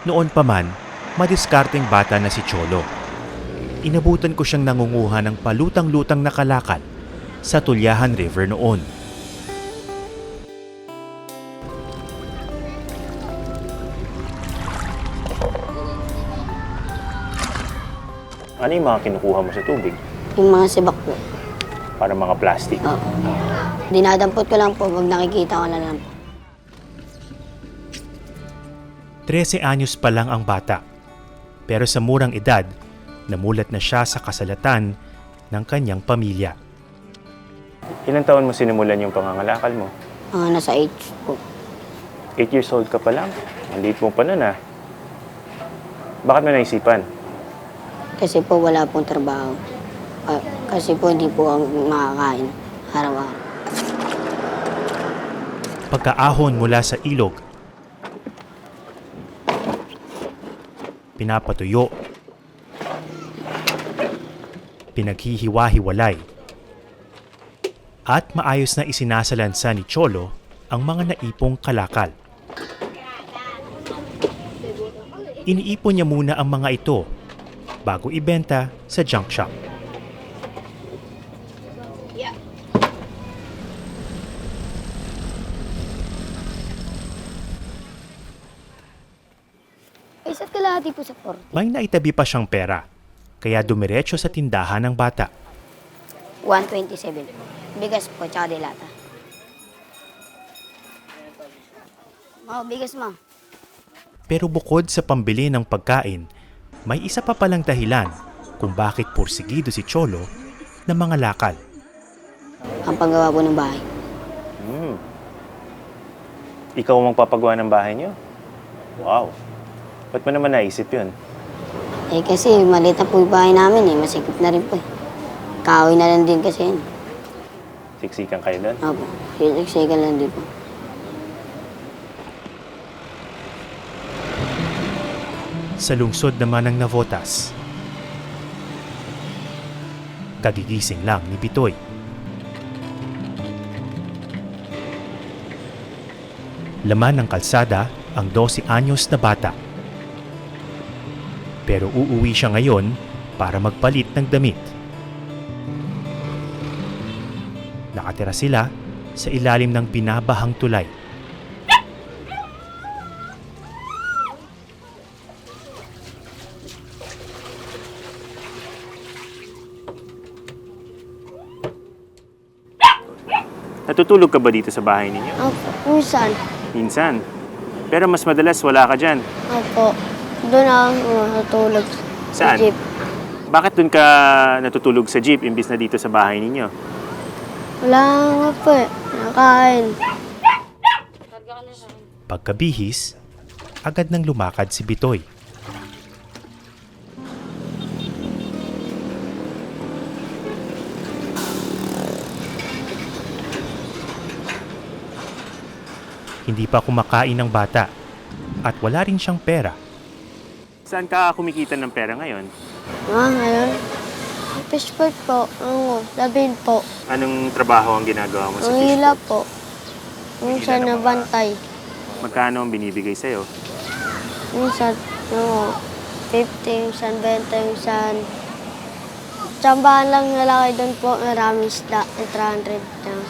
Noon pa man, madiskarteng bata na si Cholo. Inabutan ko siyang nangunguha ng palutang-lutang na kalakal sa Tulyahan River noon. Ano yung mga kinukuha mo sa tubig? Yung mga sibak po. Para mga plastic? Oo. Dinadampot ko lang po pag nakikita ko na lang po. 13 anyos pa lang ang bata. Pero sa murang edad, namulat na siya sa kasalatan ng kanyang pamilya. Ilang taon mo sinimulan yung pangangalakal mo? Mga nasa 8 po. 8 years old ka pa lang? Ang liit mo pa nun ah. Bakit mo naisipan? Kasi po wala pong trabaho. Kasi po hindi po ang makakain araw-araw. Pagkaahon mula sa ilog, pinapatuyo, pinaghihiwa-hiwalay, at maayos na isinasalansa ni Cholo ang mga naipong kalakal. Iniipon niya muna ang mga ito bago ibenta sa junk shop. Isa't kalahati po sa 40. May naitabi pa siyang pera, kaya dumiretso sa tindahan ng bata. 127. Bigas po, tsaka dilata. Bigas mo. Pero bukod sa pambili ng pagkain, may isa pa palang dahilan kung bakit porsigido si Cholo ng mga lakal. Ang paggawa po ng bahay. Ikaw ang magpapagawa ng bahay niyo? Wow. Ba't mo naman naisip yun? Kasi maliit na po yung bahay namin masikip na rin po Kahoy na lang din kasi yun. Siksikan kayo doon? Opo, siksikan lang din po. Sa lungsod naman ng Navotas, kagigising lang ni Bitoy. Laman ng kalsada ang 12 anyos na bata. Pero uuwi siya ngayon para magpalit ng damit. Nakatira sila sa ilalim ng binabahang tulay. Natutulog ka ba dito sa bahay ninyo? Opo, minsan. Minsan. Pero mas madalas wala ka dyan. Opo, doon ako natulog sa Saan? jeep. Bakit doon ka natutulog sa jeep imbis na dito sa bahay ninyo? Wala nga po nakain. Pagkabihis, agad nang lumakad si Bitoy. Hindi pa kumakain ng bata at wala rin siyang pera. Saan ka kumikita ng pera ngayon? Ngayon? Fishport po. Labin po. Anong trabaho ang ginagawa mo sa Ang hila fishport? po. Minsan nabantay. Magkano ang binibigay sa'yo? Minsan, 50, minsan 20, minsan. Tsambahan lang nalaki doon po. Maraming isda. 300 lang.